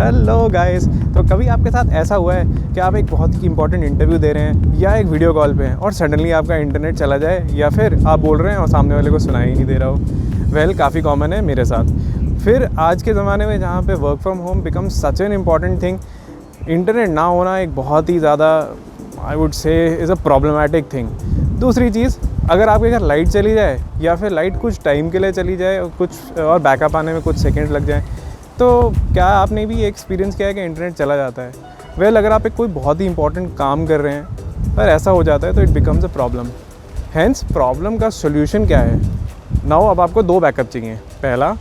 Hello guys. तो कभी आपके साथ ऐसा हुआ है कि आप एक बहुत ही इंपॉर्टेंट इंटरव्यू दे रहे हैं या एक वीडियो कॉल पे हैं और सडनली आपका इंटरनेट चला जाए या फिर आप बोल रहे हैं और सामने वाले को सुनाई ही नहीं दे रहा हो। वेल, काफ़ी कॉमन है मेरे साथ। फिर आज के ज़माने में जहाँ पे work from home become such an important thing, internet ना होना एक बहुत ही ज़्यादा I would say is a problematic thing. दूसरी चीज़, अगर आपके घर लाइट चली जाए या फिर लाइट कुछ टाइम के लिए चली जाए और बैकअप आने में कुछ सेकेंड्स लग जाए, तो क्या आपने भी ये एक्सपीरियंस किया है कि इंटरनेट चला जाता है? वेल, अगर आप एक कोई बहुत ही इंपॉर्टेंट काम कर रहे हैं पर ऐसा हो जाता है तो it becomes a problem. Hence problem का सोल्यूशन क्या है? नाउ अब आपको दो बैकअप चाहिए। पहला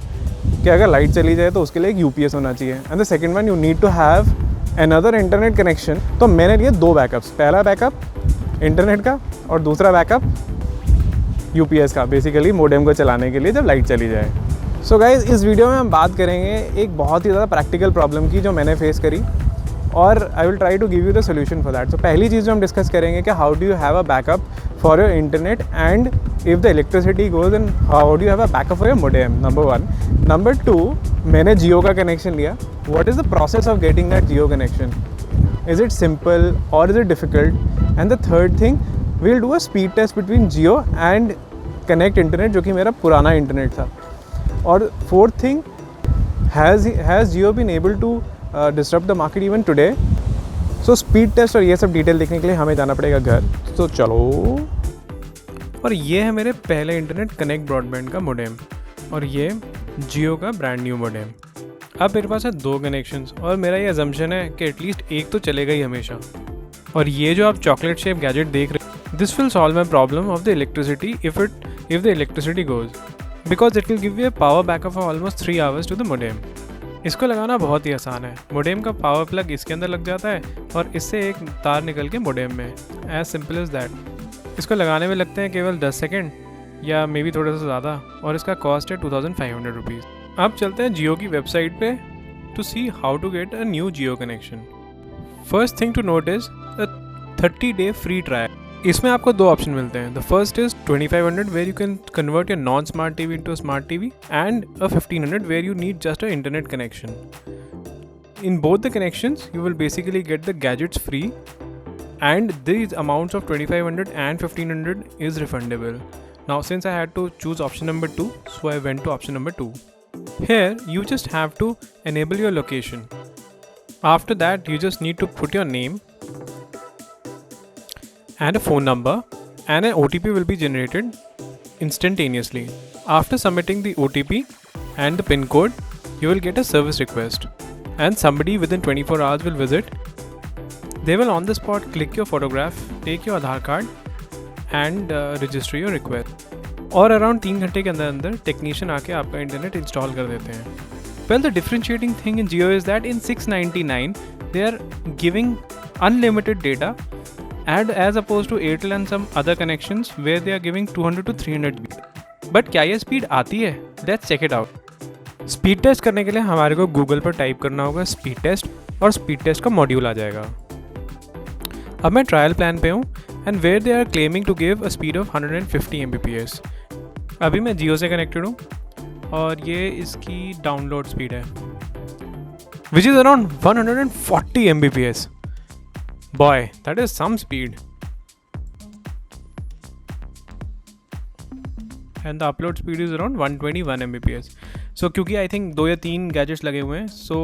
कि अगर लाइट चली जाए तो उसके लिए एक यूपीएस होना चाहिए, and the second one, you need to have another internet connection. तो मैंने लिए दो बैकअप्स, पहला बैकअप इंटरनेट का और दूसरा बैकअप यूपीएस का, बेसिकली मोडेम को चलाने के लिए जब लाइट चली जाए। सो गाइज़, इस वीडियो में हम बात करेंगे एक बहुत ही ज़्यादा प्रैक्टिकल प्रॉब्लम की जो मैंने फेस करी, और I will try to give you the solution for that. तो पहली चीज़ जो हम डिस्कस करेंगे कि how do you have a backup for your internet, and if the electricity goes, and how do you have a backup for your modem, number one. Number two, मैंने जियो का connection लिया। What is the process of getting that Jio connection? Is it simple और is it difficult? And the third thing, we will do a speed test between Jio and connect internet, जो कि मेरा पुराना internet था। और fourth thing, has Jio been able to disrupt the market even today? So speed test और ये सब detail देखने के लिए हमें जाना पड़ेगा घर। तो चलो। और ये है मेरे पहले इंटरनेट कनेक्ट ब्रॉडबैंड का मोडेम, और ये जियो का ब्रांड न्यू मोडेम। अब मेरे पास है दो कनेक्शंस, और मेरा ये अजम्पशन है कि एटलीस्ट एक तो चलेगा ही हमेशा। और ये जो आप चॉकलेट शेप गैजेट देख रहे हैं, this will solve my problem of the electricity if the electricity goes, because it will give you a power backup for almost 3 hours to the modem. इसको लगाना बहुत ही आसान है। मोडेम का पावर प्लग इसके अंदर लग जाता है और इससे एक तार निकल के मोडेम में, एज सिंपल एज दैट। इसको लगाने में लगते हैं केवल 10 सेकेंड या मे बी थोड़ा सा ज़्यादा, और इसका कॉस्ट है 2500 रुपीज़। अब चलते हैं जियो की वेबसाइट पे to see how to get a new Jio connection. First thing to note is a 30-day free trial. इसमें आपको दो ऑप्शन मिलते हैं। The first is 2500 where you can convert your non smart TV into a smart TV, and a 1500 where you need just a internet connection. In both the connections, you will basically get the gadgets free, and these amounts of 2500 and 1500 is refundable. Now, since I had to choose option number 2, so I went to option number 2. Here, you just have to enable your location. After that, you just need to put your name and a phone number, and an OTP will be generated instantaneously. After submitting the OTP and the PIN code, you will get a service request, and somebody within 24 hours will visit. They will on the spot click your photograph, take your Aadhaar card and register your request. और around 3 घंटे के अंदर अंदर technician आके आपका internet install कर देते हैं। Well, the differentiating thing in Jio is that in 699 they are giving unlimited data, and as opposed to Airtel and some other connections where they are giving 200 to 300 speed. But क्या ये speed आती है? Let's check it out. Speed test करने के लिए हमारे को Google पर टाइप करना होगा स्पीड टेस्ट, और स्पीड टेस्ट का मॉड्यूल आ जाएगा। अब मैं ट्रायल प्लान पे हूँ, and where they are claiming to give a speed of 150 Mbps। अभी मैं जियो से कनेक्टेड हूँ, और ये इसकी डाउनलोड स्पीड है which is around 140 Mbps। Boy, that is some speed. And the upload speed is around 121 Mbps. So क्योंकि I think 2 या 3 gadgets लगे हुए हैं, so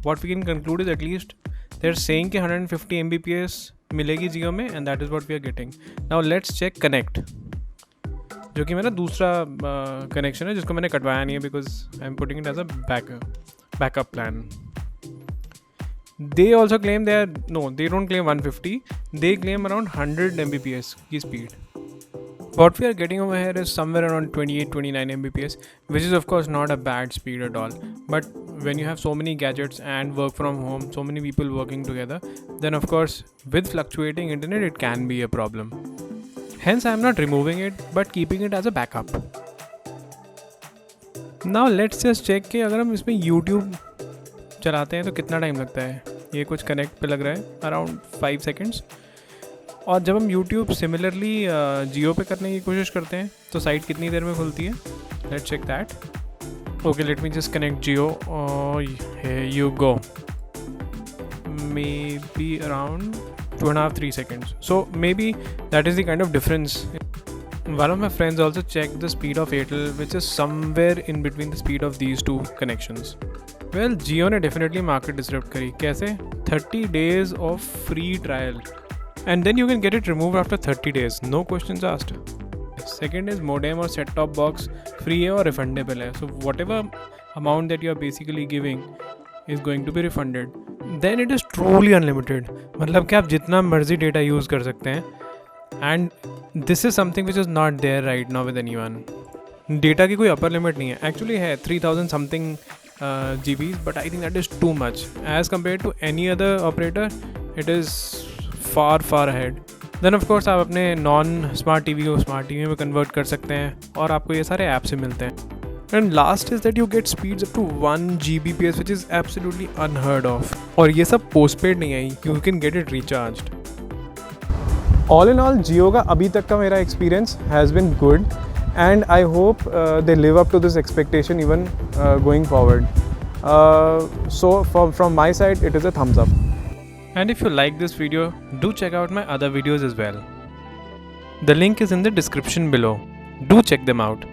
what we can conclude is at least they're saying कि 150 Mbps मिलेगी जियो में, and that is what we are getting. Now let's check connect, जो कि मेरा दूसरा कनेक्शन है जिसको मैंने कटवाया नहीं है because I'm putting it as a backup plan. They also claim they don't claim 150, they claim around 100 Mbps की speed. What we are getting over here is somewhere around 28-29 Mbps, which is of course not a bad speed at all. But when you have so many gadgets and work from home, so many people working together, then of course with fluctuating internet it can be a problem. Hence I am not removing it but keeping it as a backup. Now let's just check कि अगर हम इसमें YouTube चलाते हैं तो कितना time लगता है। ये कुछ कनेक्ट पे लग रहा है अराउंड 5 सेकेंड्स, और जब हम YouTube सिमिलरली जियो पे करने की कोशिश करते हैं तो साइट कितनी देर में खुलती है? Let's check that. Okay, let me just connect Jio. Here you go. maybe around 2.5-3 seconds. So maybe that is the kind of difference. One of my friends also checked the speed of Airtel, which is somewhere in between the speed of these two connections. Well, Jio ने definitely market disrupt करी. कैसे? 30 days of free trial, and then you can get it removed after 30 days. No questions asked. Second is modem or set-top box free है और refundable है. So whatever amount that you are basically giving is going to be refunded. Then it is truly unlimited. मतलब कि आप जितना मर्जी data use कर सकते हैं. And this is something which is not there right now with anyone. Data की कोई अपर लिमिट नहीं है. Actually है 3000 something GBs, but I think that is too much. As compared to any other operator, it is far ahead. Then of course आप अपने non smart TV को smart TV में convert कर सकते हैं और आपको ये सारे ऐप से मिलते हैं. And last is that you get speeds up to 1 Gbps, which is absolutely unheard of. और ये सब postpaid नहीं है, you can get it recharged. All in all, Jio का अभी तक का मेरा experience has been good, and I hope they live up to this expectation even going forward. So from my side, it is a thumbs up. And if you like this video, do check out my other videos as well. The link is in the description below. Do check them out.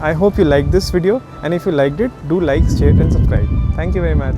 I hope you liked this video, and if you liked it, do like, share and subscribe. Thank you very much.